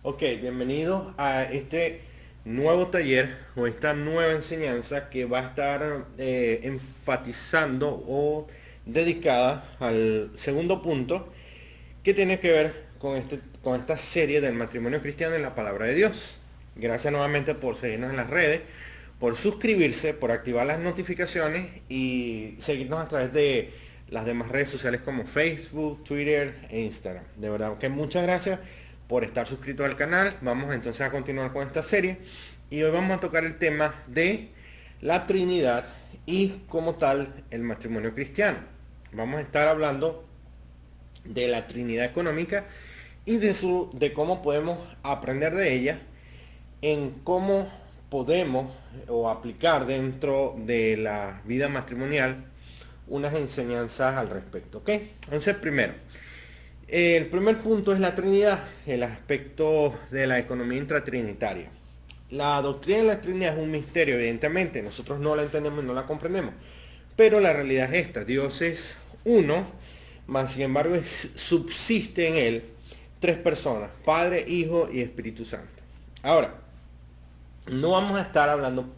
Ok, bienvenidos a este nuevo taller o esta nueva enseñanza que va a estar enfatizando o dedicada al segundo punto que tiene que ver con esta serie del matrimonio cristiano en la palabra de Dios. Gracias nuevamente por seguirnos en las redes, por suscribirse, por activar las notificaciones y seguirnos a través de las demás redes sociales como Facebook, Twitter e Instagram. De verdad que muchas gracias por estar suscrito al canal. Vamos entonces a continuar con esta serie y hoy vamos a tocar el tema de la Trinidad y como tal el matrimonio cristiano. Vamos a estar hablando de la Trinidad económica y de cómo podemos aprender de ella, en cómo podemos o aplicar dentro de la vida matrimonial unas enseñanzas al respecto, ¿ok? Entonces, primero, el primer punto es la Trinidad, el aspecto de la economía intratrinitaria. La doctrina de la Trinidad es un misterio, evidentemente, nosotros no la entendemos y no la comprendemos, pero la realidad es esta: Dios es uno, mas sin embargo subsiste en él tres personas: Padre, Hijo y Espíritu Santo. Ahora, no vamos a estar hablando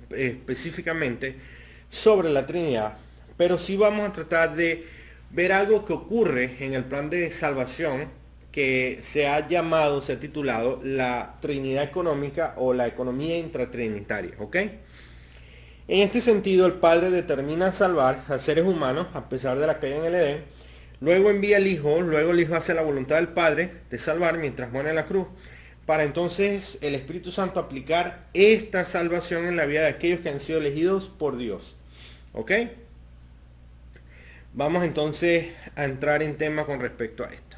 específicamente sobre la Trinidad, pero sí vamos a tratar de ver algo que ocurre en el plan de salvación que se ha llamado, se ha titulado la Trinidad económica o la economía intratrinitaria, ¿ok? En este sentido, el Padre determina salvar a seres humanos a pesar de la caída en el Edén. Luego envía al Hijo, luego el Hijo hace la voluntad del Padre de salvar mientras muere en la cruz, para entonces el Espíritu Santo aplicar esta salvación en la vida de aquellos que han sido elegidos por Dios. ¿Ok? Vamos entonces a entrar en tema con respecto a esto.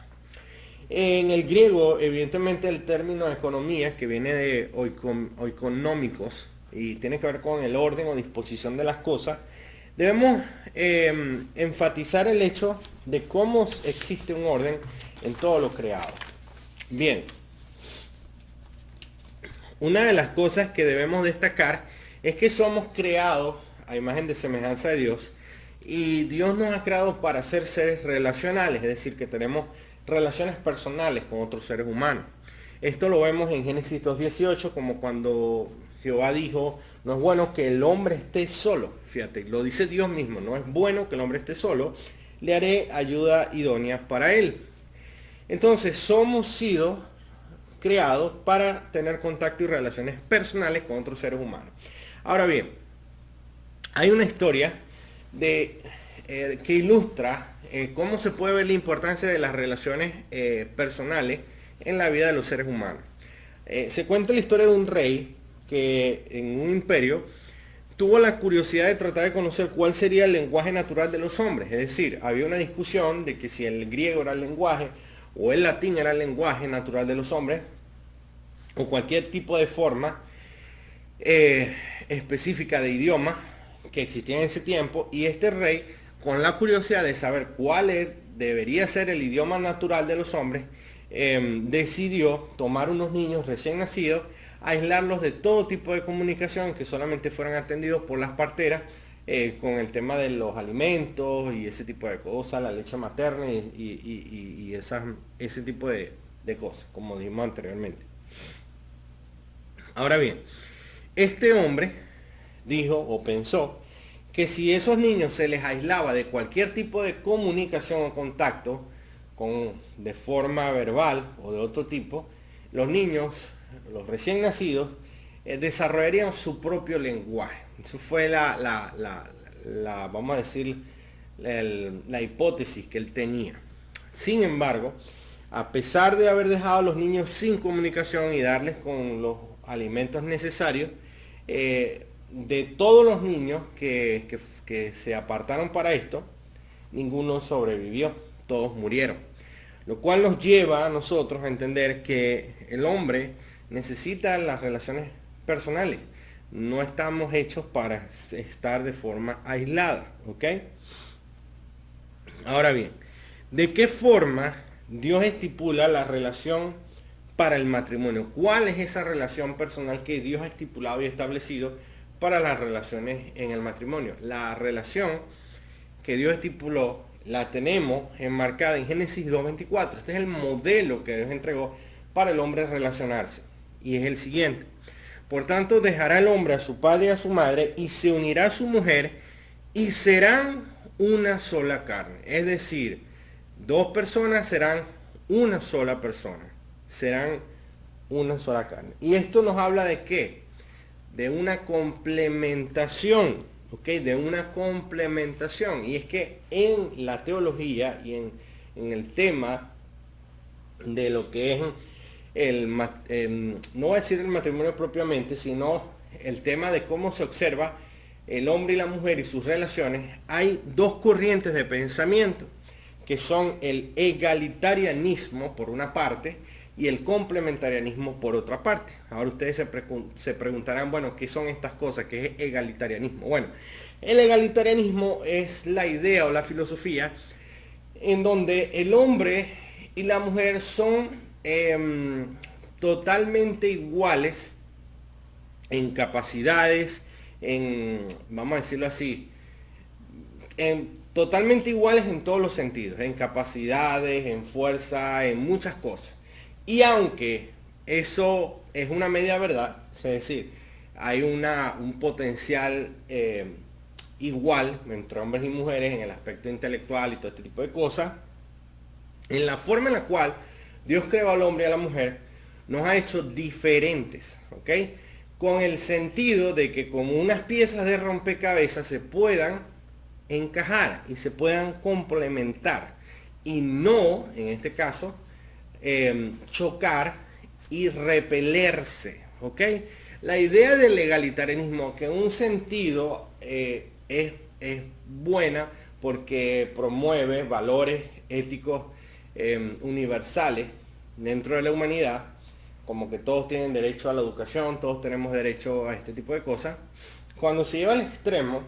En el griego, evidentemente, el término economía, que viene de oikonomikos y tiene que ver con el orden o disposición de las cosas, debemos enfatizar el hecho de cómo existe un orden en todo lo creado. Bien, una de las cosas que debemos destacar es que somos creados a imagen de semejanza de Dios y Dios nos ha creado para ser seres relacionales, es decir, que tenemos relaciones personales con otros seres humanos. Esto lo vemos en Génesis 2:18, como cuando Jehová dijo: no es bueno que el hombre esté solo. Fíjate, lo dice Dios mismo: no es bueno que el hombre esté solo, le haré ayuda idónea para él. Entonces somos sido creados para tener contacto y relaciones personales con otros seres humanos. Ahora bien, hay una historia que ilustra cómo se puede ver la importancia de las relaciones personales en la vida de los seres humanos. Se cuenta la historia de un rey que en un imperio tuvo la curiosidad de tratar de conocer cuál sería el lenguaje natural de los hombres. Es decir, había una discusión de que si el griego era el lenguaje o el latín era el lenguaje natural de los hombres, o cualquier tipo de forma específica de idioma que existía en ese tiempo, y este rey, con la curiosidad de saber debería ser el idioma natural de los hombres, decidió tomar unos niños recién nacidos, aislarlos de todo tipo de comunicación, que solamente fueran atendidos por las parteras, con el tema de los alimentos y ese tipo de cosas, la leche materna y ese tipo de cosas, como dijimos anteriormente. Ahora bien, este hombre dijo o pensó que si esos niños se les aislaba de cualquier tipo de comunicación o contacto de forma verbal o de otro tipo, los niños, los recién nacidos, desarrollarían su propio lenguaje. Eso fue vamos a decir, la hipótesis que él tenía. Sin embargo, a pesar de haber dejado a los niños sin comunicación y darles con los alimentos necesarios, de todos los niños que se apartaron para esto, ninguno sobrevivió, todos murieron. Lo cual nos lleva a nosotros a entender que el hombre necesita las relaciones personales. No estamos hechos para estar de forma aislada, ¿ok? Ahora bien, ¿de qué forma Dios estipula la relación para el matrimonio? ¿Cuál es esa relación personal que Dios ha estipulado y establecido para las relaciones en el matrimonio? La relación que Dios estipuló la tenemos enmarcada en Génesis 2:24. Este es el modelo que Dios entregó para el hombre relacionarse. Y es el siguiente. Por tanto, dejará el hombre a su padre y a su madre y se unirá a su mujer y serán una sola carne. Es decir, dos personas serán una sola persona. Serán una sola carne. Y esto nos habla de qué? De una complementación, ¿ok? De una complementación. Y es que en la teología y en el tema de lo que es no voy a decir el matrimonio propiamente, sino el tema de cómo se observa el hombre y la mujer y sus relaciones, hay dos corrientes de pensamiento, que son el egalitarianismo por una parte y el complementarianismo por otra parte. Ahora ustedes se preguntarán, bueno, ¿qué son estas cosas? ¿Qué es egalitarianismo? Bueno, el egalitarianismo es la idea o la filosofía en donde el hombre y la mujer son totalmente iguales en capacidades, vamos a decirlo así, totalmente iguales en todos los sentidos, en capacidades, en fuerza, en muchas cosas. Y aunque eso es una media verdad, es decir, hay un potencial igual entre hombres y mujeres en el aspecto intelectual y todo este tipo de cosas, en la forma en la cual Dios creó al hombre y a la mujer, nos ha hecho diferentes, ¿ok? Con el sentido de que como unas piezas de rompecabezas se puedan encajar y se puedan complementar y no, en este caso, chocar y repelerse, ¿ok? La idea del egalitarianismo, que en un sentido es buena porque promueve valores éticos universales dentro de la humanidad, como que todos tienen derecho a la educación, todos tenemos derecho a este tipo de cosas. Cuando se lleva al extremo,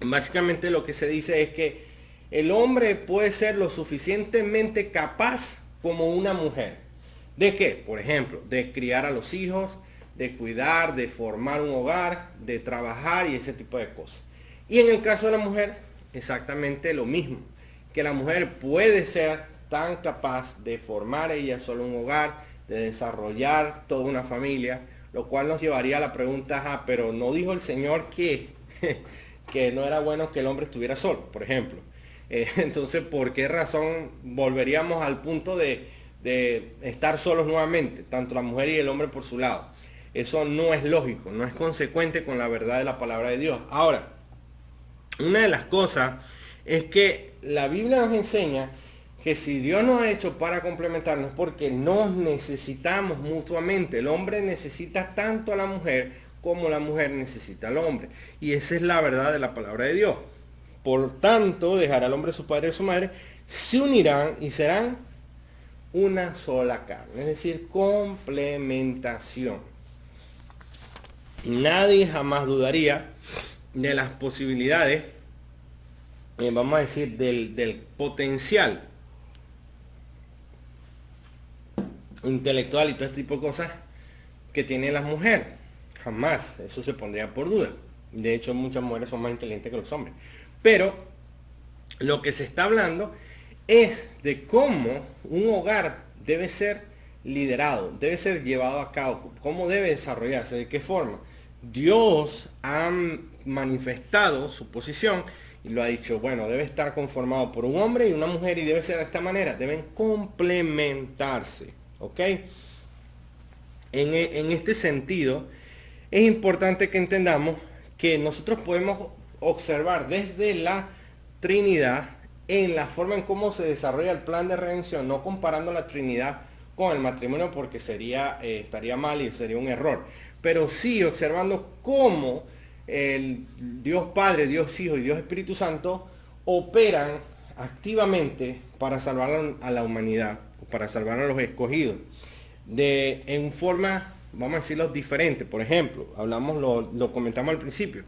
básicamente lo que se dice es que el hombre puede ser lo suficientemente capaz como una mujer. ¿De qué? Por ejemplo, de criar a los hijos, de cuidar, de formar un hogar, de trabajar y ese tipo de cosas. Y en el caso de la mujer, exactamente lo mismo, que la mujer puede ser tan capaz de formar ella solo un hogar, de desarrollar toda una familia, lo cual nos llevaría a la pregunta, pero ¿no dijo el Señor que, que no era bueno que el hombre estuviera solo, por ejemplo? Entonces, ¿por qué razón volveríamos al punto de estar solos nuevamente, tanto la mujer y el hombre por su lado? Eso no es lógico, no es consecuente con la verdad de la palabra de Dios. Ahora, una de las cosas es que la Biblia nos enseña que si Dios nos ha hecho para complementarnos, porque nos necesitamos mutuamente. El hombre necesita tanto a la mujer como la mujer necesita al hombre. Y esa es la verdad de la palabra de Dios. Por tanto, dejará al hombre a su padre y a su madre, se unirán y serán una sola carne. Es decir, complementación. Nadie jamás dudaría de las posibilidades, vamos a decir, del potencial intelectual y todo este tipo de cosas que tienen las mujeres. Jamás eso se pondría por duda. De hecho, muchas mujeres son más inteligentes que los hombres. Pero lo que se está hablando es de cómo un hogar debe ser liderado, debe ser llevado a cabo, cómo debe desarrollarse, de qué forma. Dios ha manifestado su posición y lo ha dicho, bueno, debe estar conformado por un hombre y una mujer y debe ser de esta manera, deben complementarse, ¿ok? En este sentido, es importante que entendamos que nosotros podemos observar desde la Trinidad en la forma en cómo se desarrolla el plan de redención, no comparando la Trinidad con el matrimonio porque estaría mal y sería un error, pero sí observando cómo el Dios Padre, Dios Hijo y Dios Espíritu Santo operan activamente para salvar a la humanidad, para salvar a los escogidos, en forma, vamos a decirlo, diferente. Por ejemplo, lo comentamos al principio,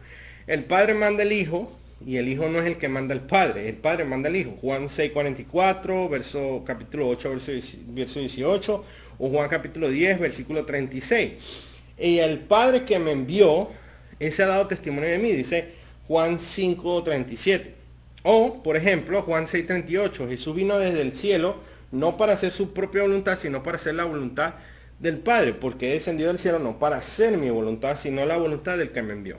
el Padre manda al Hijo y el Hijo no es el que manda al Padre, el Padre manda al Hijo. Juan 6:44, capítulo 8, verso 18, o Juan capítulo 10, versículo 36. Y el Padre que me envió, ese ha dado testimonio de mí, dice Juan 5:37. O, por ejemplo, Juan 6:38, Jesús vino desde el cielo no para hacer su propia voluntad, sino para hacer la voluntad del Padre, porque he descendido del cielo no para hacer mi voluntad, sino la voluntad del que me envió.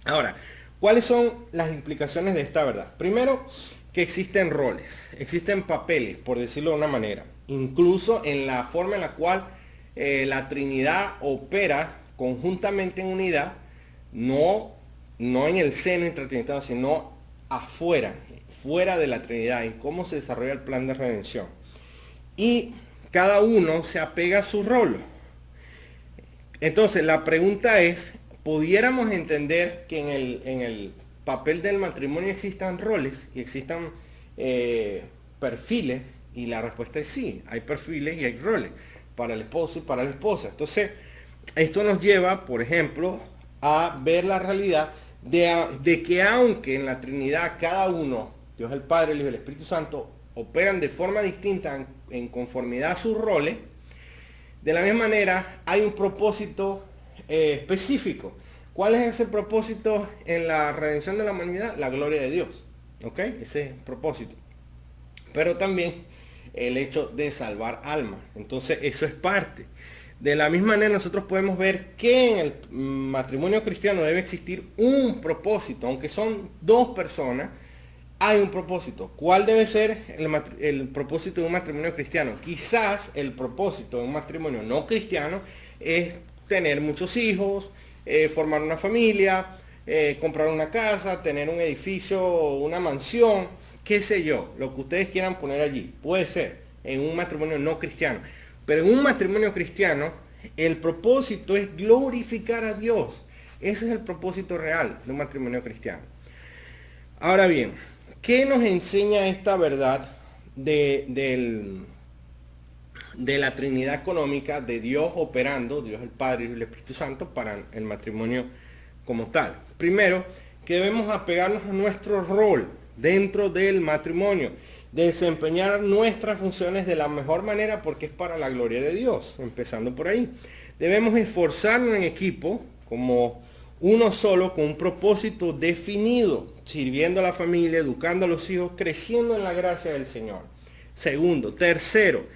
Ahora, ¿cuáles son las implicaciones de esta verdad? Primero, que existen roles, existen papeles, por decirlo de una manera, incluso en la forma en la cual la Trinidad opera conjuntamente en unidad, no en el seno intratrinitario, sino afuera, fuera de la Trinidad, en cómo se desarrolla el plan de redención. Y cada uno se apega a su rol. Entonces, la pregunta es, ¿pudiéramos entender que en el papel del matrimonio existan roles y existan perfiles? Y la respuesta es sí, hay perfiles y hay roles para el esposo y para la esposa. Entonces, esto nos lleva, por ejemplo, a ver la realidad de que aunque en la Trinidad cada uno, Dios el Padre, el Hijo y el Espíritu Santo, operan de forma distinta en conformidad a sus roles, de la misma manera hay un propósito específico. ¿Cuál es ese propósito en la redención de la humanidad? La gloria de Dios. ¿Ok? Ese es el propósito. Pero también el hecho de salvar almas. Entonces eso es parte. De la misma manera nosotros podemos ver que en el matrimonio cristiano debe existir un propósito. Aunque son dos personas, hay un propósito. ¿Cuál debe ser el propósito de un matrimonio cristiano? Quizás el propósito de un matrimonio no cristiano es tener muchos hijos, formar una familia, comprar una casa, tener un edificio, una mansión, qué sé yo, lo que ustedes quieran poner allí. Puede ser en un matrimonio no cristiano. Pero en un matrimonio cristiano, el propósito es glorificar a Dios. Ese es el propósito real de un matrimonio cristiano. Ahora bien, ¿qué nos enseña esta verdad de la Trinidad económica, de Dios operando, Dios el Padre y el Espíritu Santo, para el matrimonio como tal? Primero, que debemos apegarnos a nuestro rol dentro del matrimonio, desempeñar nuestras funciones de la mejor manera porque es para la gloria de Dios, empezando por ahí. Debemos esforzarnos en equipo como uno solo, con un propósito definido, sirviendo a la familia, educando a los hijos, creciendo en la gracia del Señor. Segundo. Tercero,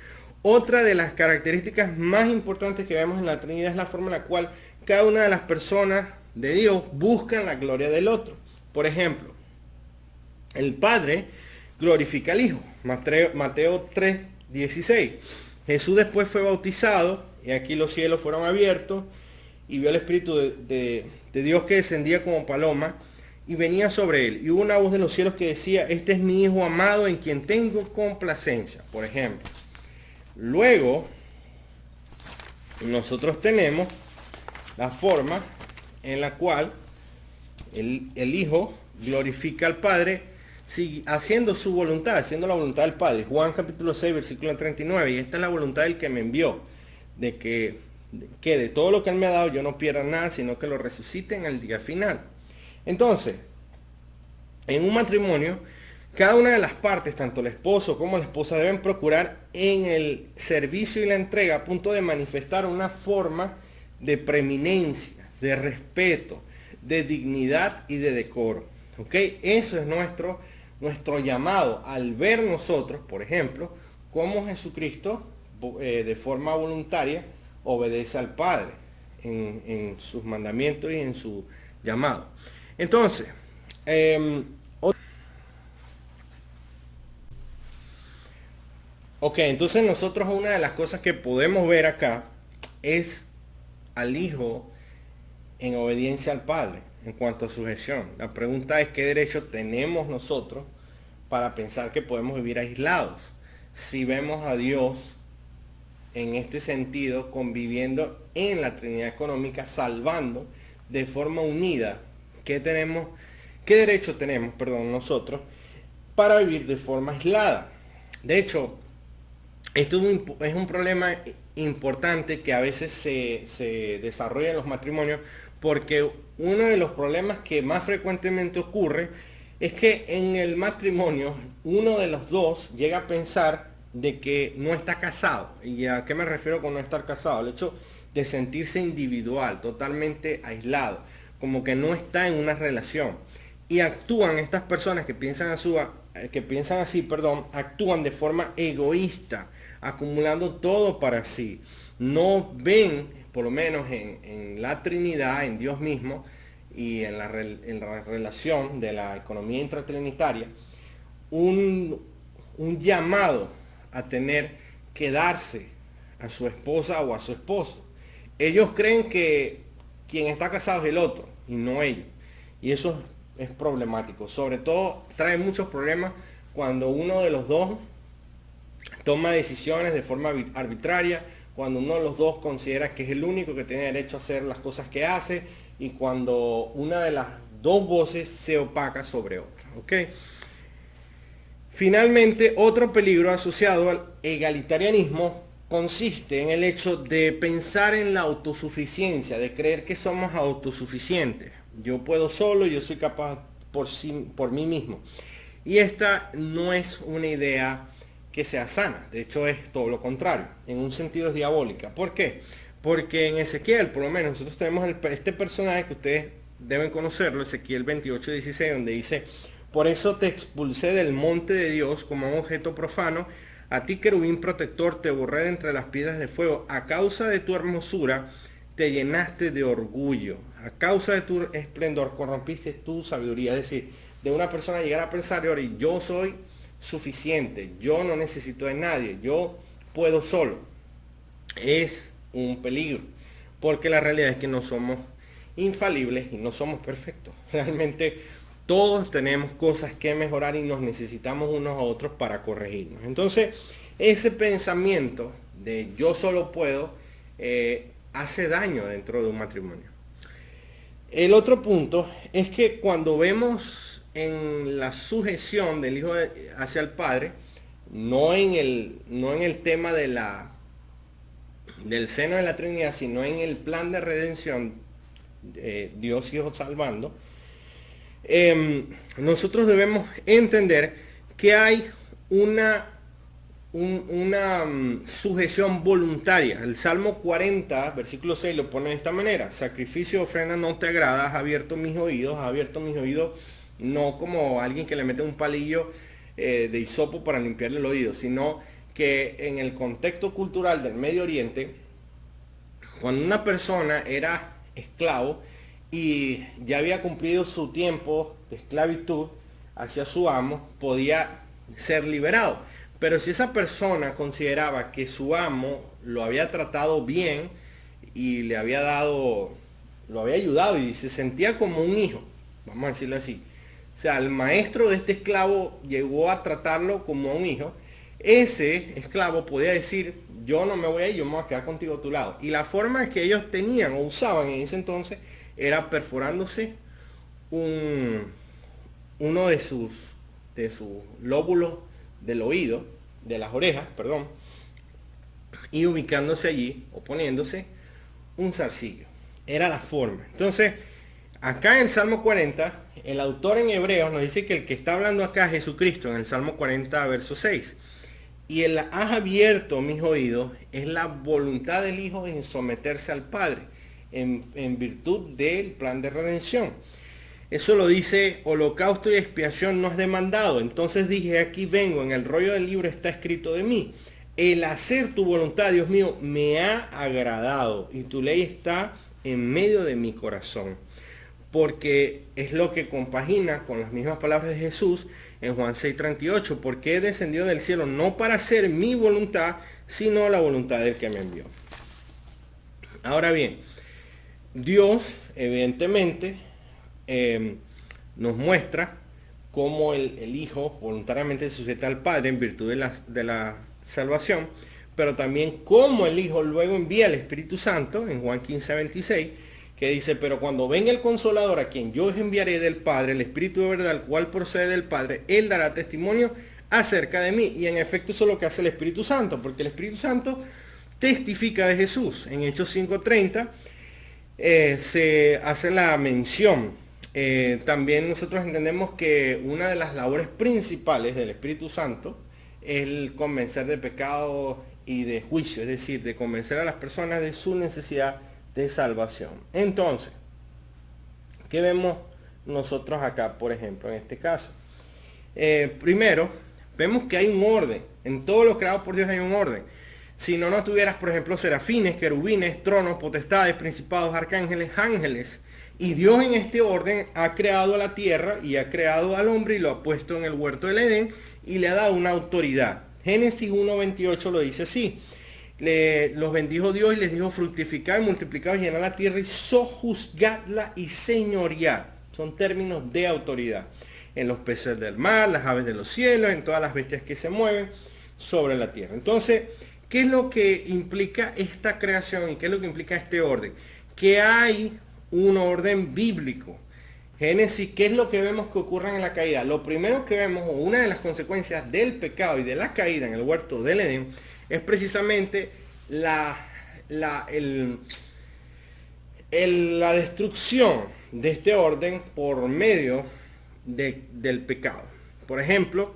otra de las características más importantes que vemos en la Trinidad es la forma en la cual cada una de las personas de Dios buscan la gloria del otro. Por ejemplo, el Padre glorifica al Hijo. Mateo 3:16. Jesús después fue bautizado y aquí los cielos fueron abiertos y vio el Espíritu de Dios que descendía como paloma y venía sobre él. Y hubo una voz de los cielos que decía, este es mi Hijo amado en quien tengo complacencia, por ejemplo. Luego, nosotros tenemos la forma en la cual el Hijo glorifica al Padre haciendo su voluntad, haciendo la voluntad del Padre. Juan capítulo 6, versículo 39. Y esta es la voluntad del que me envió, de que de todo lo que Él me ha dado yo no pierda nada, sino que lo resucite en el día final. Entonces, en un matrimonio, cada una de las partes, tanto el esposo como la esposa, deben procurar en el servicio y la entrega a punto de manifestar una forma de preeminencia, de respeto, de dignidad y de decoro. ¿Ok? Eso es nuestro llamado al ver nosotros, por ejemplo, cómo Jesucristo de forma voluntaria obedece al Padre en sus mandamientos y en su llamado. Entonces, entonces nosotros una de las cosas que podemos ver acá es al Hijo en obediencia al Padre en cuanto a sujeción. La pregunta es qué derecho tenemos nosotros para pensar que podemos vivir aislados si vemos a Dios en este sentido conviviendo en la Trinidad económica, salvando de forma unida. ¿Qué derecho tenemos, nosotros para vivir de forma aislada? De hecho, esto es un problema importante que a veces se desarrolla en los matrimonios, porque uno de los problemas que más frecuentemente ocurre es que en el matrimonio uno de los dos llega a pensar de que no está casado. ¿Y a qué me refiero con no estar casado? El hecho de sentirse individual, totalmente aislado, como que no está en una relación. Y actúan estas personas que piensan que piensan así, perdón, actúan de forma egoísta, acumulando todo para sí. No ven, por lo menos en la Trinidad, en Dios mismo, y en la relación de la economía intratrinitaria, un, un llamado a tener que darse a su esposa o a su esposo. Ellos creen que quien está casado es el otro y no ellos. Y eso es problemático. Sobre todo trae muchos problemas cuando uno de los dos toma decisiones de forma arbitraria, cuando uno de los dos considera que es el único que tiene derecho a hacer las cosas que hace y cuando una de las dos voces se opaca sobre otra. ¿Ok? Finalmente, otro peligro asociado al egalitarianismo consiste en el hecho de pensar en la autosuficiencia, de creer que somos autosuficientes. Yo puedo solo, yo soy capaz por mí mismo. Y esta no es una idea que sea sana, de hecho es todo lo contrario, en un sentido es diabólica. ¿Por qué? Porque en Ezequiel, por lo menos, nosotros tenemos este personaje que ustedes deben conocerlo, Ezequiel 28:16, donde dice: por eso te expulsé del monte de Dios como un objeto profano. A ti, querubín protector, te borré de entre las piedras de fuego. A causa de tu hermosura, te llenaste de orgullo. A causa de tu esplendor, corrompiste tu sabiduría. Es decir, de una persona llegar a pensar, y yo soy suficiente, yo no necesito de nadie, yo puedo solo. Es un peligro. Porque la realidad es que no somos infalibles y no somos perfectos. Realmente todos tenemos cosas que mejorar y nos necesitamos unos a otros para corregirnos. Entonces, ese pensamiento de yo solo puedo hace daño dentro de un matrimonio. El otro punto es que cuando vemos en la sujeción del hijo hacia el padre, no en el tema del seno de la Trinidad, sino en el plan de redención, Dios Hijo salvando, nosotros debemos entender que hay una sujeción voluntaria. El Salmo 40, versículo 6 lo pone de esta manera: sacrificio o ofrenda no te agrada, has abierto mis oídos, no como alguien que le mete un palillo de hisopo para limpiarle el oído, sino que en el contexto cultural del Medio Oriente, cuando una persona era esclavo y ya había cumplido su tiempo de esclavitud hacia su amo, podía ser liberado. Pero si esa persona consideraba que su amo lo había tratado bien y lo había ayudado y se sentía como un hijo, vamos a decirlo así, o sea, el maestro de este esclavo llegó a tratarlo como a un hijo, ese esclavo podía decir: yo no me voy a ir, yo me voy a quedar contigo a tu lado. Y la forma que ellos tenían o usaban en ese entonces era perforándose uno de sus lóbulos del oído, de las orejas, perdón, y ubicándose allí o poniéndose un zarcillo. Era la forma. Entonces, acá en el Salmo 40, el autor en Hebreos nos dice que el que está hablando acá es Jesucristo, en el Salmo 40, verso 6. Y el has abierto mis oídos es la voluntad del Hijo en someterse al Padre, en virtud del plan de redención. Eso lo dice: holocausto y expiación no es demandado. Entonces dije: aquí vengo, en el rollo del libro está escrito de mí. El hacer tu voluntad, Dios mío, me ha agradado y tu ley está en medio de mi corazón. Porque es lo que compagina con las mismas palabras de Jesús en Juan 6:38, porque he descendido del cielo no para hacer mi voluntad, sino la voluntad del que me envió. Ahora bien, Dios evidentemente nos muestra cómo el Hijo voluntariamente se sujeta al Padre en virtud de la salvación, pero también cómo el Hijo luego envía el Espíritu Santo en Juan 15:26, que dice: pero cuando venga el Consolador, a quien yo os enviaré del Padre, el Espíritu de verdad, el cual procede del Padre, él dará testimonio acerca de mí. Y en efecto eso es lo que hace el Espíritu Santo, porque el Espíritu Santo testifica de Jesús. En Hechos 5:30 se hace la mención. También nosotros entendemos que una de las labores principales del Espíritu Santo es el convencer de pecado y de juicio, es decir, de convencer a las personas de su necesidad de salvación. Entonces, ¿qué vemos nosotros acá, por ejemplo, en este caso? Primero, vemos que hay un orden. En todo lo creado por Dios hay un orden. Si no, no tuvieras, por ejemplo, serafines, querubines, tronos, potestades, principados, arcángeles, ángeles. Y Dios en este orden ha creado a la tierra y ha creado al hombre y lo ha puesto en el huerto del Edén y le ha dado una autoridad. Génesis 1:28 lo dice así. Los bendijo Dios y les dijo: fructificar, multiplicar, llenar la tierra y sojuzgadla y señorear. Son términos de autoridad. En los peces del mar, las aves de los cielos, en todas las bestias que se mueven sobre la tierra. Entonces, ¿qué es lo que implica esta creación y qué es lo que implica este orden? Que hay un orden bíblico. Génesis, ¿qué es lo que vemos que ocurre en la caída? Lo primero que vemos, o una de las consecuencias del pecado y de la caída en el huerto del Edén, es precisamente la destrucción de este orden por medio del pecado. Por ejemplo,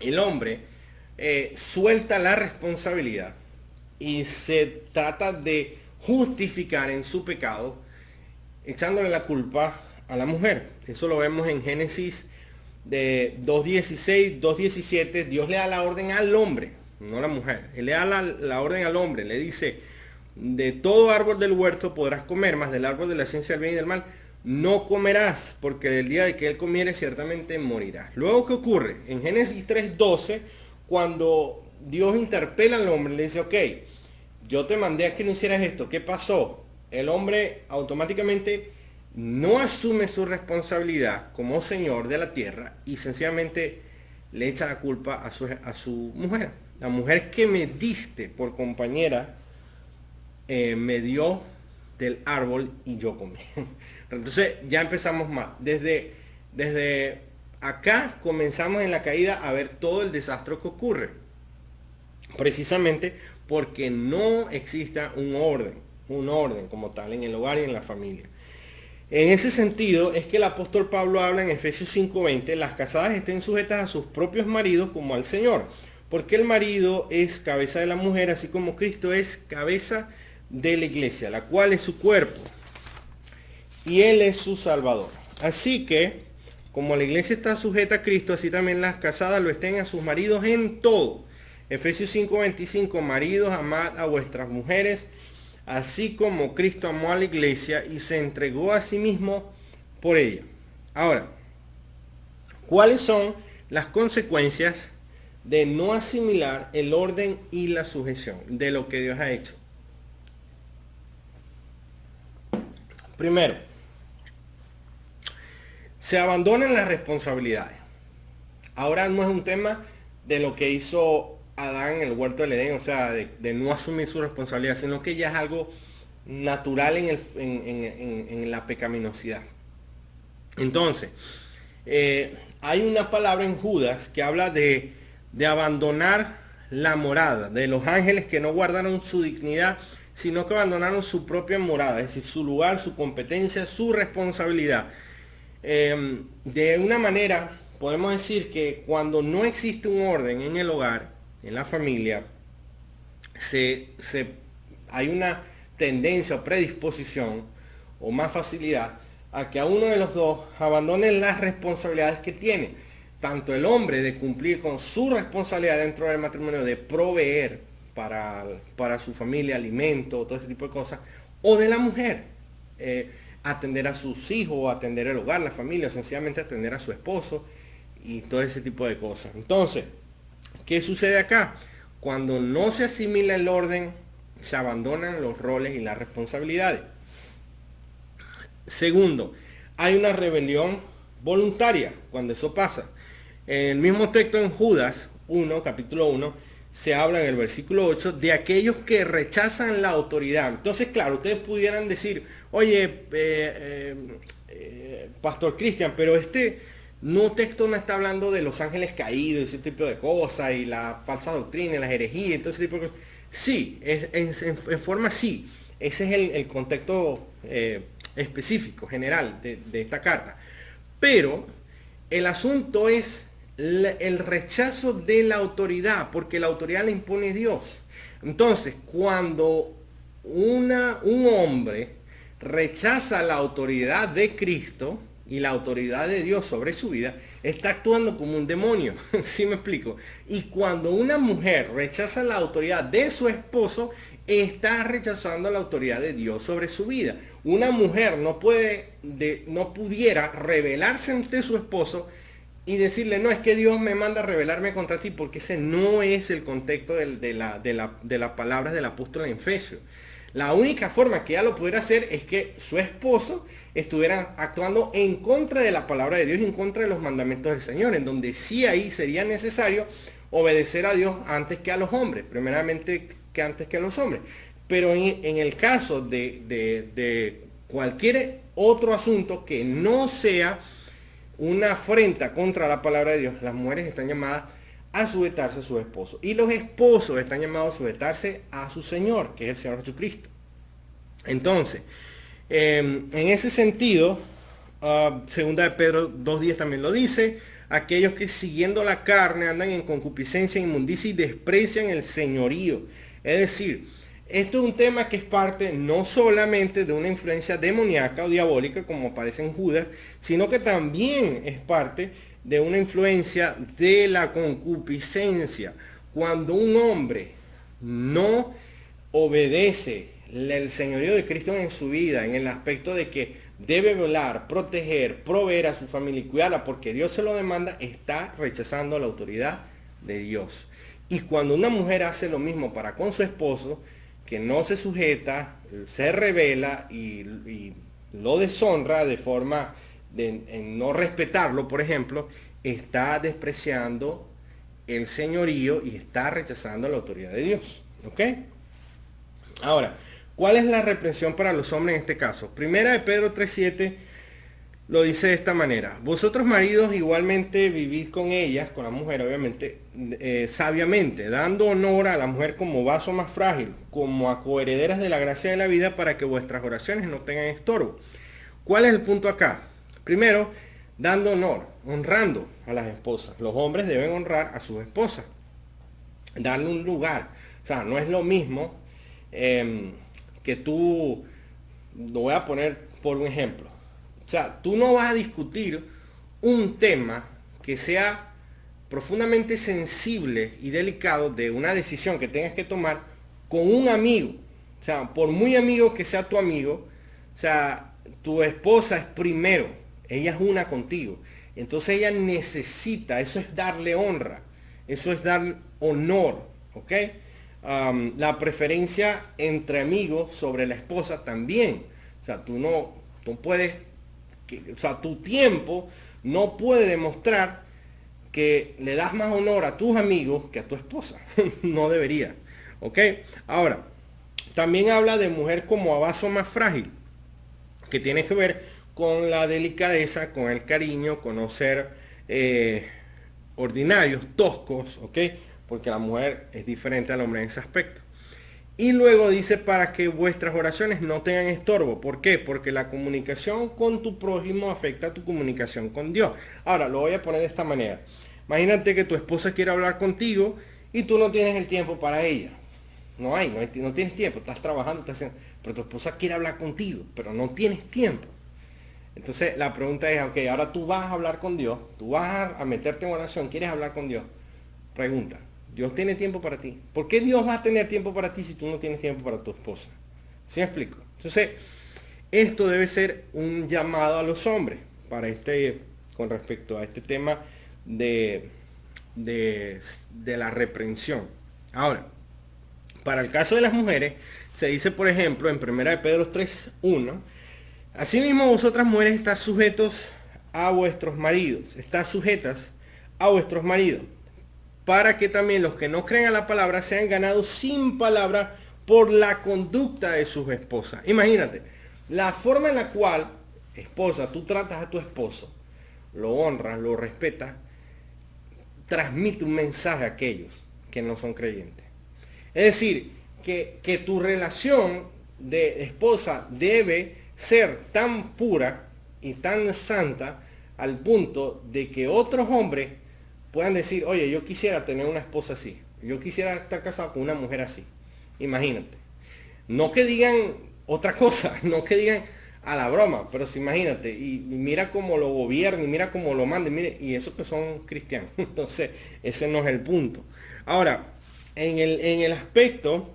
el hombre suelta la responsabilidad y se trata de justificar en su pecado echándole la culpa a la mujer. Eso lo vemos en Génesis de 2:16, 2:17. Dios le da la orden al hombre, no a la mujer. Él le da la orden al hombre. Le dice: de todo árbol del huerto podrás comer, mas del árbol de la ciencia del bien y del mal no comerás, porque del día de que él comiere ciertamente morirás. Luego, ¿qué ocurre? En Génesis 3:12, cuando Dios interpela al hombre, le dice: ok, yo te mandé a que no hicieras esto, ¿qué pasó? El hombre automáticamente no asume su responsabilidad como señor de la tierra y sencillamente le echa la culpa a su mujer. La mujer que me diste por compañera me dio del árbol y yo comí. Entonces ya empezamos mal. Desde acá comenzamos en la caída a ver todo el desastre que ocurre. Precisamente porque no exista un orden como tal en el hogar y en la familia. En ese sentido es que el apóstol Pablo habla en Efesios 5:20: las casadas estén sujetas a sus propios maridos como al Señor, porque el marido es cabeza de la mujer, así como Cristo es cabeza de la iglesia, la cual es su cuerpo, y él es su salvador. Así que, como la iglesia está sujeta a Cristo, así también las casadas lo estén a sus maridos en todo. Efesios 5:25: maridos, amad a vuestras mujeres, así como Cristo amó a la iglesia y se entregó a sí mismo por ella. Ahora, ¿cuáles son las consecuencias de no asimilar el orden y la sujeción de lo que Dios ha hecho? Primero, se abandonan las responsabilidades. Ahora no es un tema de lo que hizo Adán en el huerto del Edén, o sea, de no asumir su responsabilidad, sino que ya es algo natural en la pecaminosidad. Entonces, hay una palabra en Judas que habla de abandonar la morada, de los ángeles que no guardaron su dignidad, sino que abandonaron su propia morada, es decir, su lugar, su competencia, su responsabilidad. De una manera, podemos decir que cuando no existe un orden en el hogar, en la familia, hay una tendencia o predisposición o más facilidad a que a uno de los dos abandone las responsabilidades que tiene. Tanto el hombre de cumplir con su responsabilidad dentro del matrimonio, de proveer para su familia alimento, todo ese tipo de cosas, o de la mujer, atender a sus hijos, atender el hogar, la familia, o sencillamente atender a su esposo y todo ese tipo de cosas. Entonces, ¿qué sucede acá? Cuando no se asimila el orden, se abandonan los roles y las responsabilidades. Segundo, hay una rebelión voluntaria cuando eso pasa. En el mismo texto en Judas 1, capítulo 1, se habla en el versículo 8 de aquellos que rechazan la autoridad. Entonces, claro, ustedes pudieran decir: oye, Pastor Cristian, pero este texto no está hablando de los ángeles caídos y ese tipo de cosas, y la falsa doctrina, las herejías, y todo ese tipo de cosas. Sí, en forma sí. Ese es el contexto específico, general de esta carta. Pero el asunto es el rechazo de la autoridad, porque la autoridad la impone Dios. Entonces, cuando un hombre rechaza la autoridad de Cristo, y la autoridad de Dios sobre su vida, está actuando como un demonio. ¿Sí me explico? Y cuando una mujer rechaza la autoridad de su esposo, está rechazando la autoridad de Dios sobre su vida. Una mujer no pudiera rebelarse ante su esposo y decirle, no, es que Dios me manda a rebelarme contra ti, porque ese no es el contexto de las palabras del apóstol en Efesios. La única forma que ella lo pudiera hacer es que su esposo estuviera actuando en contra de la palabra de Dios y en contra de los mandamientos del Señor, en donde sí ahí sería necesario obedecer a Dios antes que a los hombres, primeramente que antes que a los hombres. Pero en el caso de cualquier otro asunto que no sea una afrenta contra la palabra de Dios, las mujeres están llamadas a sujetarse a sus esposos. Y los esposos están llamados a sujetarse a su Señor, que es el Señor Jesucristo. Entonces, en ese sentido, segunda de Pedro 2:10 también lo dice, aquellos que siguiendo la carne andan en concupiscencia, inmundicia y desprecian el señorío. Es decir, esto es un tema que es parte no solamente de una influencia demoníaca o diabólica, como aparece en Judas, sino que también es parte de una influencia de la concupiscencia. Cuando un hombre no obedece el señorío de Cristo en su vida, en el aspecto de que debe velar, proteger, proveer a su familia y cuidarla porque Dios se lo demanda, está rechazando la autoridad de Dios. Y cuando una mujer hace lo mismo para con su esposo, que no se sujeta, se revela y lo deshonra de forma en no respetarlo, por ejemplo, está despreciando el señorío y está rechazando la autoridad de Dios. ¿Ok? Ahora, ¿cuál es la reprensión para los hombres en este caso? Primera de Pedro 3:7 lo dice de esta manera. Vosotros maridos igualmente vivid con ellas, con la mujer obviamente, sabiamente, dando honor a la mujer como vaso más frágil, como a coherederas de la gracia de la vida, para que vuestras oraciones no tengan estorbo. ¿Cuál es el punto acá? Primero, dando honor, honrando a las esposas. Los hombres deben honrar a sus esposas, darle un lugar. O sea, no es lo mismo que tú, lo voy a poner por un ejemplo. O sea, tú no vas a discutir un tema que sea profundamente sensible y delicado de una decisión que tengas que tomar con un amigo. O sea, por muy amigo que sea tu amigo, o sea, tu esposa es primero, ella es una contigo. Entonces ella necesita, eso es darle honra, eso es dar honor, ¿ok? La preferencia entre amigos sobre la esposa también. O sea, tú puedes, o sea, tu tiempo no puede demostrar que le das más honor a tus amigos que a tu esposa. No debería. ¿Ok? Ahora, también habla de mujer como a vaso más frágil, que tiene que ver con la delicadeza, con el cariño, con no ser ordinarios, toscos, ¿ok? Porque la mujer es diferente al hombre en ese aspecto. Y luego dice para que vuestras oraciones no tengan estorbo. ¿Por qué? Porque la comunicación con tu prójimo afecta a tu comunicación con Dios. Ahora, lo voy a poner de esta manera. Imagínate que tu esposa quiere hablar contigo y tú no tienes el tiempo para ella. No tienes tiempo. Estás trabajando, pero tu esposa quiere hablar contigo, pero no tienes tiempo. Entonces la pregunta es, ok, ahora tú vas a hablar con Dios, tú vas a meterte en oración, quieres hablar con Dios. Pregunta, ¿Dios tiene tiempo para ti? ¿Por qué Dios va a tener tiempo para ti si tú no tienes tiempo para tu esposa? ¿Sí me explico? Entonces, esto debe ser un llamado a los hombres con respecto a este tema de la reprensión. Ahora, para el caso de las mujeres, se dice, por ejemplo, en 1 de Pedro 3:1, asimismo vosotras mujeres estáis sujetos a vuestros maridos, estás sujetas a vuestros maridos, para que también los que no creen a la palabra sean ganados sin palabra por la conducta de sus esposas. Imagínate, la forma en la cual, esposa, tú tratas a tu esposo, lo honras, lo respetas, transmite un mensaje a aquellos que no son creyentes. Es decir, que tu relación de esposa debe ser tan pura y tan santa al punto de que otros hombres puedan decir, oye, yo quisiera tener una esposa así, yo quisiera estar casado con una mujer así. Imagínate. No que digan otra cosa, no que digan, a la broma, pero si imagínate, y mira cómo lo gobierna, y mira cómo lo manda, y mire, y eso que son cristianos. Entonces, ese no es el punto. Ahora, en el aspecto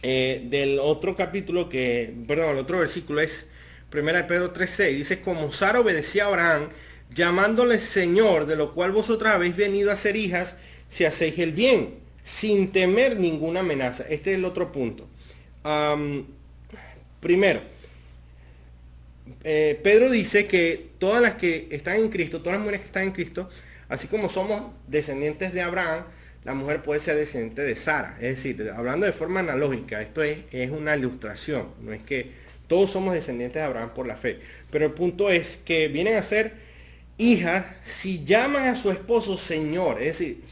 del otro capítulo perdón, el otro versículo es 1 Pedro 3:6, dice, como Sara obedecía a Abraham, llamándole Señor, de lo cual vosotras habéis venido a ser hijas, si hacéis el bien, sin temer ninguna amenaza. Este es el otro punto. Primero, Pedro dice que todas las que están en Cristo, todas las mujeres que están en Cristo, así como somos descendientes de Abraham, la mujer puede ser descendiente de Sara. Es decir, hablando de forma analógica, esto es una ilustración, no es que todos somos descendientes de Abraham por la fe. Pero el punto es que vienen a ser hijas si llaman a su esposo Señor. Es decir,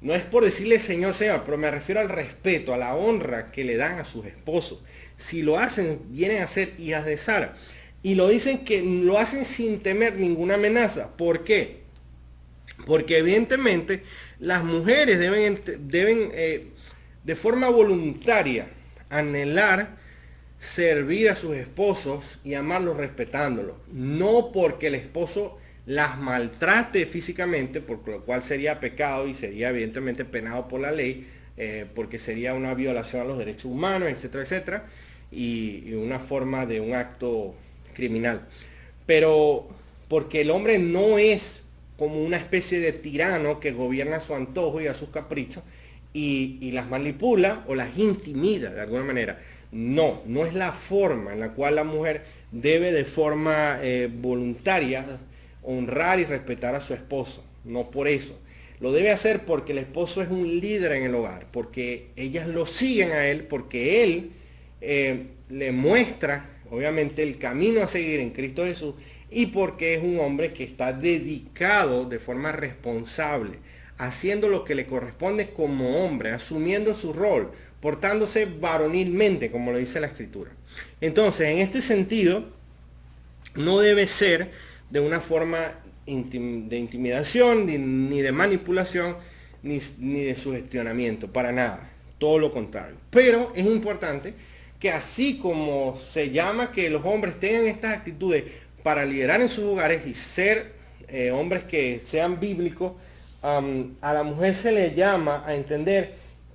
no es por decirle Señor, Señor, pero me refiero al respeto, a la honra que le dan a sus esposos. Si lo hacen, vienen a ser hijas de Sara. Y lo dicen que lo hacen sin temer ninguna amenaza. ¿Por qué? Porque evidentemente las mujeres deben de forma voluntaria anhelar servir a sus esposos y amarlos respetándolos. No porque el esposo las maltrate físicamente, por lo cual sería pecado y sería evidentemente penado por la ley, porque sería una violación a los derechos humanos, etcétera, etcétera, y una forma de un acto criminal. Pero porque el hombre no es como una especie de tirano que gobierna a su antojo y a sus caprichos y las manipula o las intimida de alguna manera. No, no es la forma en la cual la mujer debe de forma voluntaria honrar y respetar a su esposo. No por eso. Lo debe hacer porque el esposo es un líder en el hogar, porque ellas lo siguen a él, porque él le muestra, obviamente, el camino a seguir en Cristo Jesús y porque es un hombre que está dedicado de forma responsable, haciendo lo que le corresponde como hombre, asumiendo su rol, portándose varonilmente, como lo dice la Escritura. Entonces, en este sentido, no debe ser de una forma de intimidación, ni de manipulación, ni de sugestionamiento, para nada. Todo lo contrario. Pero es importante que así como se llama que los hombres tengan estas actitudes para liderar en sus hogares y ser hombres que sean bíblicos, a la mujer se le llama a entender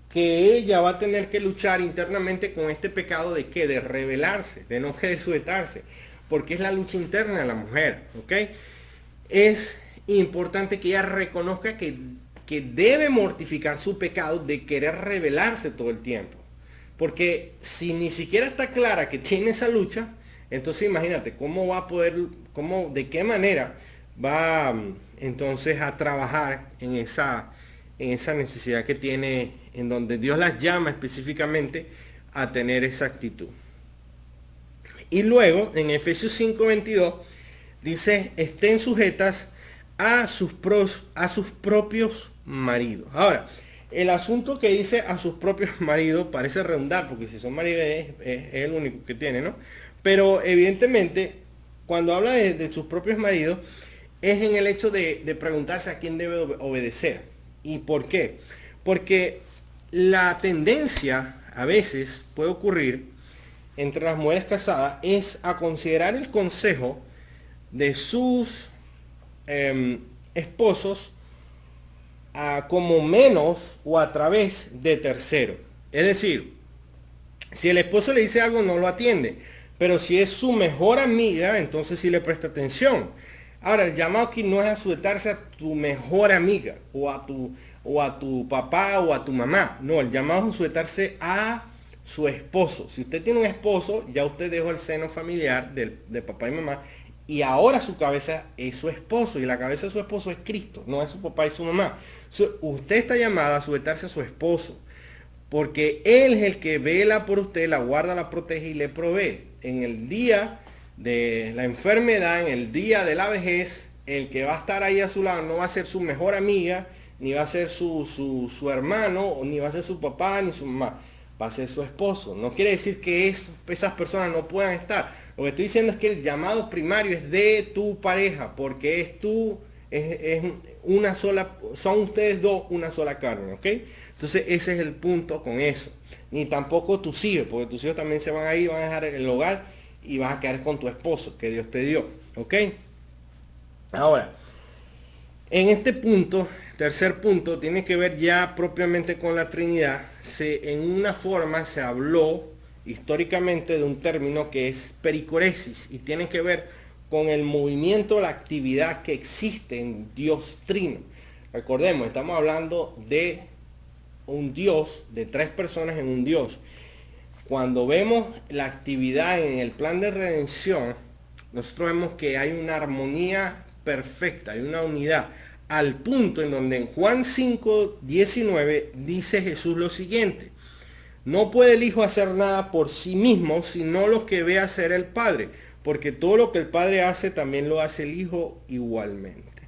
que ella va a tener que luchar internamente con este pecado de que de rebelarse, de no querer sujetarse, porque es la lucha interna de la mujer, ¿ok? Es importante que ella reconozca que debe mortificar su pecado de querer rebelarse todo el tiempo. Porque si ni siquiera está clara que tiene esa lucha, entonces imagínate cómo va a poder, de qué manera va entonces a trabajar en esa necesidad que tiene, en donde Dios las llama específicamente a tener esa actitud. Y luego en Efesios 5:22 dice, estén sujetas a sus propios maridos. Ahora, el asunto que dice a sus propios maridos parece redundar, porque si son maridos es el único que tiene, ¿no? Pero evidentemente, cuando habla de sus propios maridos, es en el hecho de preguntarse a quién debe obedecer. ¿Y por qué? Porque la tendencia a veces puede ocurrir entre las mujeres casadas es a considerar el consejo de sus esposos como menos o a través de tercero. Es decir, si el esposo le dice algo no lo atiende, pero si es su mejor amiga, entonces sí le presta atención. Ahora, el llamado aquí no es a sujetarse a tu mejor amiga o a tu papá o a tu mamá. No, el llamado es a sujetarse a su esposo. Si usted tiene un esposo, ya usted dejó el seno familiar de papá y mamá y ahora su cabeza es su esposo y la cabeza de su esposo es Cristo, no es su papá y su mamá. Usted está llamada a sujetarse a su esposo porque Él es el que vela por usted, la guarda, la protege y le provee. En el día de la enfermedad, en el día de la vejez, el que va a estar ahí a su lado no va a ser su mejor amiga, ni va a ser su hermano, ni va a ser su papá, ni su mamá. Va a ser su esposo. No quiere decir que esas personas no puedan estar. Lo que estoy diciendo es que el llamado primario es de tu pareja, porque es una sola, son ustedes dos una sola carne, ¿ok? Entonces ese es el punto con eso. Ni tampoco tus hijos, porque tus hijos también se van a ir, van a dejar el hogar y vas a quedar con tu esposo que Dios te dio. ¿Ok? Ahora, en este punto, tercer punto, tiene que ver ya propiamente con la Trinidad. En una forma se habló históricamente de un término que es pericoresis y tiene que ver con el movimiento, la actividad que existe en Dios Trino. Recordemos, estamos hablando de un Dios, de tres personas en un Dios. Cuando vemos la actividad en el plan de redención, nosotros vemos que hay una armonía perfecta, hay una unidad, al punto en donde en Juan 5:19 dice Jesús lo siguiente: no puede el Hijo hacer nada por sí mismo, sino lo que ve hacer el Padre, porque todo lo que el Padre hace también lo hace el Hijo igualmente.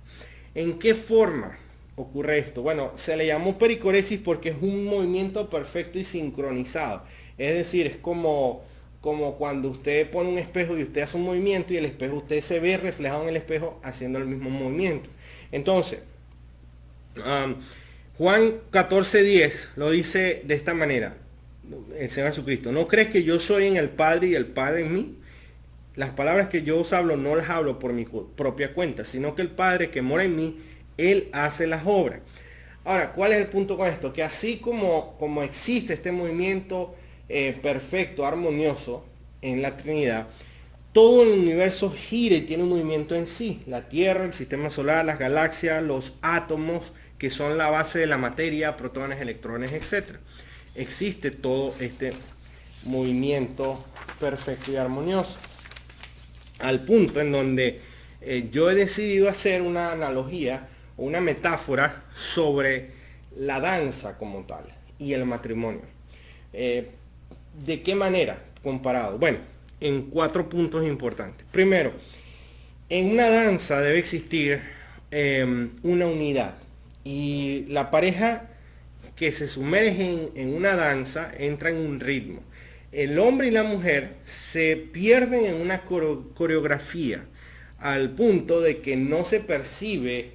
¿En qué forma ocurre esto? Bueno, se le llamó pericoresis porque es un movimiento perfecto y sincronizado. Es decir, es como cuando usted pone un espejo y usted hace un movimiento y el espejo, usted se ve reflejado en el espejo haciendo el mismo movimiento. Entonces, Juan 14:10 lo dice de esta manera, el Señor Jesucristo: ¿no crees que yo soy en el Padre y el Padre en mí? Las palabras que yo os hablo no las hablo por mi propia cuenta, sino que el Padre que mora en mí, Él hace las obras. Ahora, ¿cuál es el punto con esto? Que así como existe este movimiento perfecto, armonioso en la Trinidad, todo el universo gira y tiene un movimiento en sí. La Tierra, el sistema solar, las galaxias, los átomos, que son la base de la materia, protones, electrones, etc. Existe todo este movimiento perfecto y armonioso. Al punto en donde yo he decidido hacer una analogía, una metáfora sobre la danza como tal y el matrimonio. ¿De qué manera comparado? Bueno, en 4 puntos importantes. Primero, en una danza debe existir una unidad, y la pareja que se sumerge en una danza entra en un ritmo. El hombre y la mujer se pierden en una coreografía al punto de que no se percibe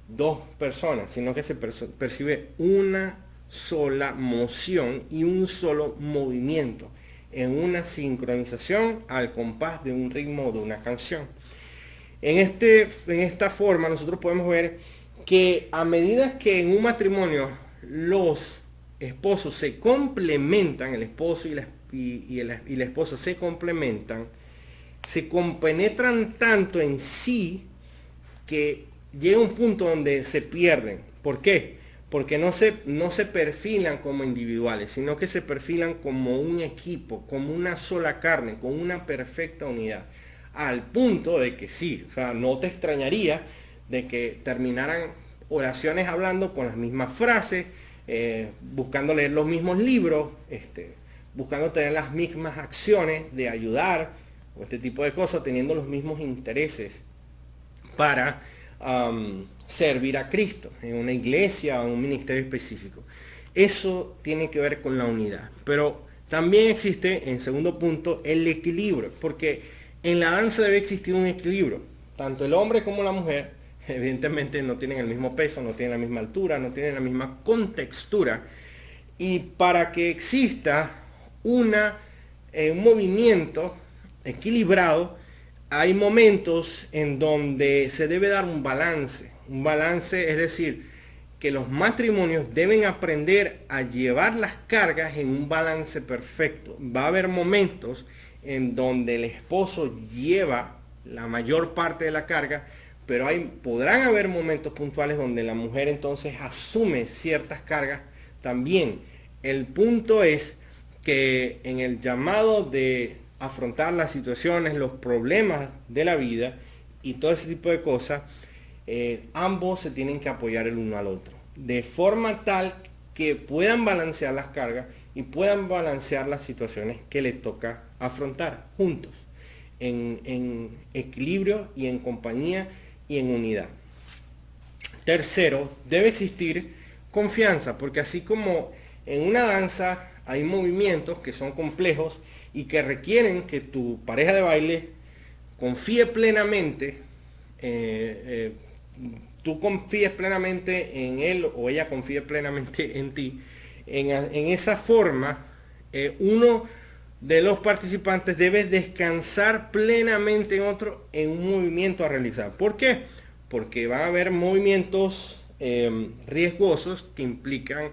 dos personas, sino que se percibe una sola moción y un solo movimiento en una sincronización al compás de un ritmo de una canción. En esta forma nosotros podemos ver que a medida que en un matrimonio los esposos se complementan, el esposo y la esposa se complementan, se compenetran tanto en sí que llega un punto donde se pierden. ¿Por qué? Porque no se perfilan como individuales, sino que se perfilan como un equipo, como una sola carne, con una perfecta unidad. Al punto de que sí, o sea, no te extrañaría de que terminaran oraciones hablando con las mismas frases, buscando leer los mismos libros, buscando tener las mismas acciones de ayudar, o este tipo de cosas, teniendo los mismos intereses para servir a Cristo en una iglesia o en un ministerio específico. Eso tiene que ver con la unidad. Pero también existe, en segundo punto, el equilibrio, porque en la danza debe existir un equilibrio. Tanto el hombre como la mujer, evidentemente, no tienen el mismo peso, no tienen la misma altura, no tienen la misma contextura. Y para que exista un movimiento equilibrado, hay momentos en donde se debe dar un balance. Un balance, es decir, que los matrimonios deben aprender a llevar las cargas en un balance perfecto. Va a haber momentos en donde el esposo lleva la mayor parte de la carga, pero podrán haber momentos puntuales donde la mujer entonces asume ciertas cargas también. El punto es que en el llamado de afrontar las situaciones, los problemas de la vida y todo ese tipo de cosas, ambos se tienen que apoyar el uno al otro, de forma tal que puedan balancear las cargas y puedan balancear las situaciones que les toca afrontar juntos, en equilibrio y en compañía y en unidad. Tercero, debe existir confianza, porque así como en una danza hay movimientos que son complejos y que requieren que tu pareja de baile confíe plenamente, tú confíes plenamente en él o ella confíe plenamente en ti. En esa forma, uno de los participantes debe descansar plenamente en otro en un movimiento a realizar. ¿Por qué? Porque va a haber movimientos riesgosos que implican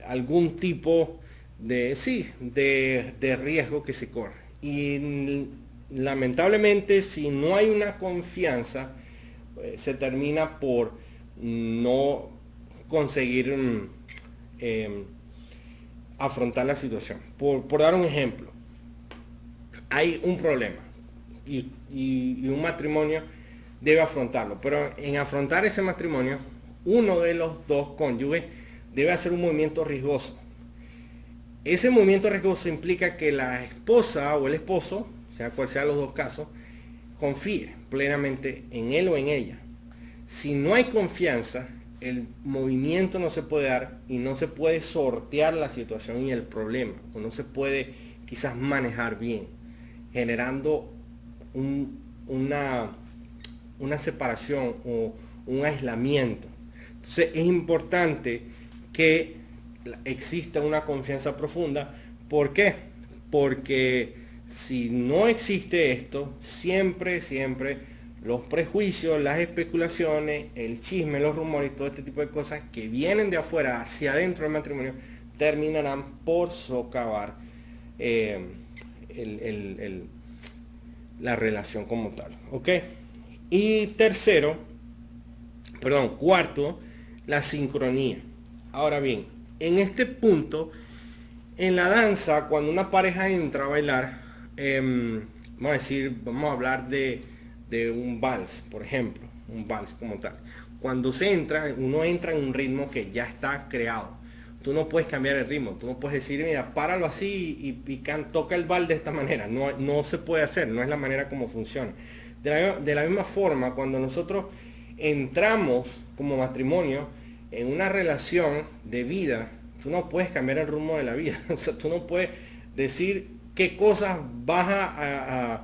algún tipo de, sí, de riesgo que se corre. Y lamentablemente, si no hay una confianza, se termina por no conseguir afrontar la situación. Por dar un ejemplo, hay un problema y un matrimonio debe afrontarlo, pero en afrontar ese matrimonio, uno de los dos cónyuges debe hacer un movimiento riesgoso. Ese movimiento riesgoso implica que la esposa o el esposo, sea cual sea los dos casos, confíe plenamente en él o en ella. Si no hay confianza, el movimiento no se puede dar y no se puede sortear la situación y el problema, o no se puede quizás manejar bien, generando una separación o un aislamiento. Entonces es importante que exista una confianza profunda. ¿Por qué? Porque si no existe esto, siempre los prejuicios, las especulaciones, el chisme, los rumores y todo este tipo de cosas que vienen de afuera hacia adentro del matrimonio terminarán por socavar la relación como tal. ¿Ok? Y cuarto, la sincronía. Ahora bien, en este punto, en la danza, cuando una pareja entra a bailar, vamos a hablar de un vals, por ejemplo, un vals como tal. Cuando uno entra en un ritmo que ya está creado. Tú no puedes cambiar el ritmo, tú no puedes decir, mira, páralo así y toca el vals de esta manera. No se puede hacer, no es la manera como funciona. De la misma forma, cuando nosotros entramos como matrimonio en una relación de vida, tú no puedes cambiar el rumbo de la vida. O sea, tú no puedes decir qué cosas vas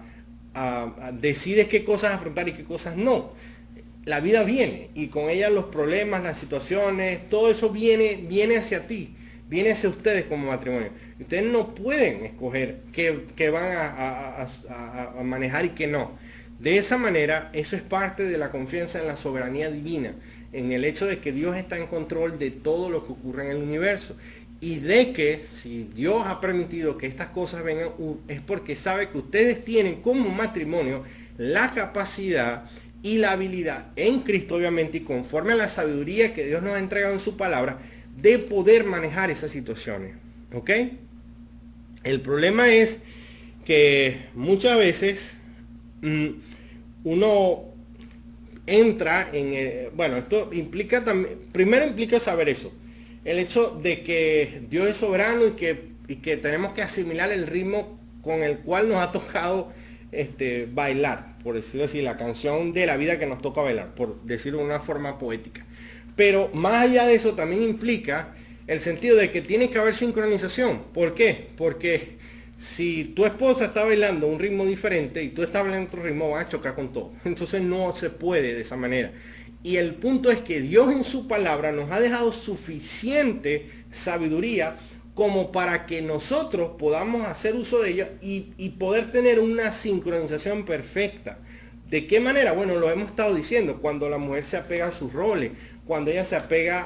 decides qué cosas afrontar y qué cosas no. La vida viene y con ella los problemas, las situaciones, todo eso viene hacia ti, viene hacia ustedes como matrimonio. Ustedes no pueden escoger qué van a manejar y qué no. De esa manera, eso es parte de la confianza en la soberanía divina, en el hecho de que Dios está en control de todo lo que ocurre en el universo. Y de que si Dios ha permitido que estas cosas vengan, es porque sabe que ustedes tienen como matrimonio la capacidad y la habilidad en Cristo, obviamente, y conforme a la sabiduría que Dios nos ha entregado en su palabra, de poder manejar esas situaciones. ¿Ok? El problema es que muchas veces uno entra en... bueno, esto implica también... Primero implica saber eso. El hecho de que Dios es soberano y que tenemos que asimilar el ritmo con el cual nos ha tocado bailar, por decirlo así, la canción de la vida que nos toca bailar, por decirlo de una forma poética. Pero más allá de eso también implica el sentido de que tiene que haber sincronización. ¿Por qué? Porque si tu esposa está bailando un ritmo diferente y tú estás bailando otro ritmo, vas a chocar con todo. Entonces no se puede de esa manera. Y el punto es que Dios en su palabra nos ha dejado suficiente sabiduría como para que nosotros podamos hacer uso de ella y poder tener una sincronización perfecta. ¿De qué manera? Bueno, lo hemos estado diciendo, cuando la mujer se apega a sus roles, cuando ella se apega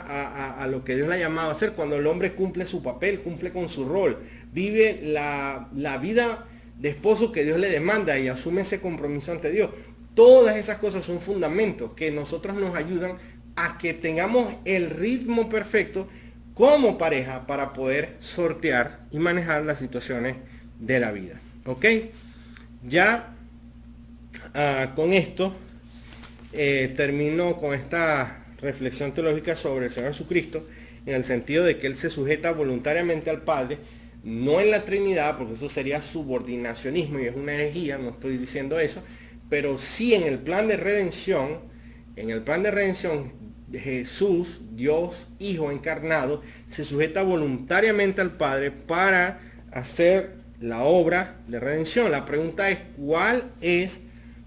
a lo que Dios la ha llamado a hacer, cuando el hombre cumple su papel, cumple con su rol, vive la vida de esposo que Dios le demanda y asume ese compromiso ante Dios. Todas esas cosas son fundamentos que nosotros nos ayudan a que tengamos el ritmo perfecto como pareja para poder sortear y manejar las situaciones de la vida. ¿Ok? Ya con esto termino con esta reflexión teológica sobre el Señor Jesucristo, en el sentido de que Él se sujeta voluntariamente al Padre, no en la Trinidad, porque eso sería subordinacionismo y es una herejía, no estoy diciendo eso, pero sí en el plan de redención, Jesús, Dios Hijo encarnado, se sujeta voluntariamente al Padre para hacer la obra de redención. La pregunta es, ¿cuál es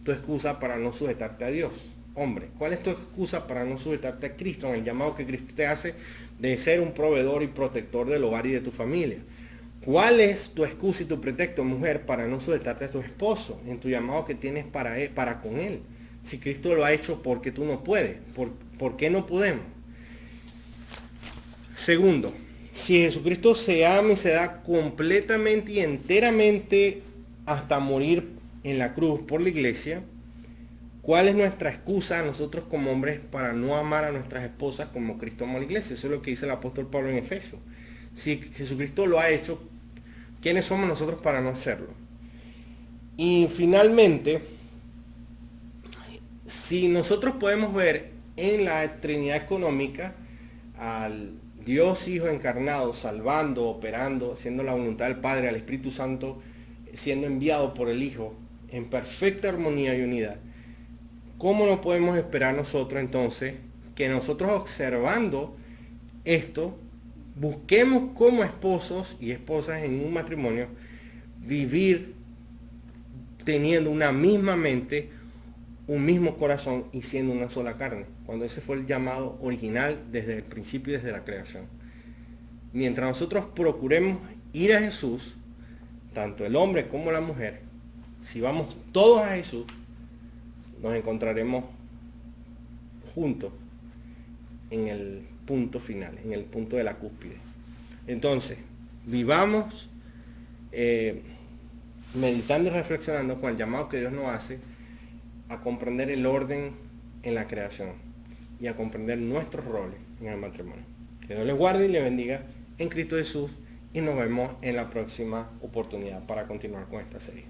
tu excusa para no sujetarte a Dios? Hombre, ¿cuál es tu excusa para no sujetarte a Cristo en el llamado que Cristo te hace de ser un proveedor y protector del hogar y de tu familia? ¿Cuál es tu excusa y tu pretexto, mujer, para no sujetarte a tu esposo en tu llamado que tienes para con él? Si Cristo lo ha hecho, ¿por qué tú no puedes? ¿Por qué no podemos? Segundo, si Jesucristo se ama y se da completamente y enteramente hasta morir en la cruz por la iglesia, ¿cuál es nuestra excusa a nosotros como hombres para no amar a nuestras esposas como Cristo amó a la iglesia? Eso es lo que dice el apóstol Pablo en Efesios. Si Jesucristo lo ha hecho, ¿quiénes somos nosotros para no hacerlo? Y finalmente, si nosotros podemos ver en la Trinidad económica al Dios Hijo encarnado, salvando, operando, haciendo la voluntad del Padre, al Espíritu Santo siendo enviado por el Hijo en perfecta armonía y unidad, ¿cómo no podemos esperar nosotros entonces que nosotros observando esto, busquemos como esposos y esposas en un matrimonio vivir teniendo una misma mente, un mismo corazón y siendo una sola carne, cuando ese fue el llamado original desde el principio y desde la creación? Mientras nosotros procuremos ir a Jesús, tanto el hombre como la mujer, si vamos todos a Jesús, nos encontraremos juntos en el punto final, en el punto de la cúspide. Entonces, vivamos meditando y reflexionando con el llamado que Dios nos hace a comprender el orden en la creación y a comprender nuestros roles en el matrimonio. Que Dios les guarde y les bendiga en Cristo Jesús y nos vemos en la próxima oportunidad para continuar con esta serie.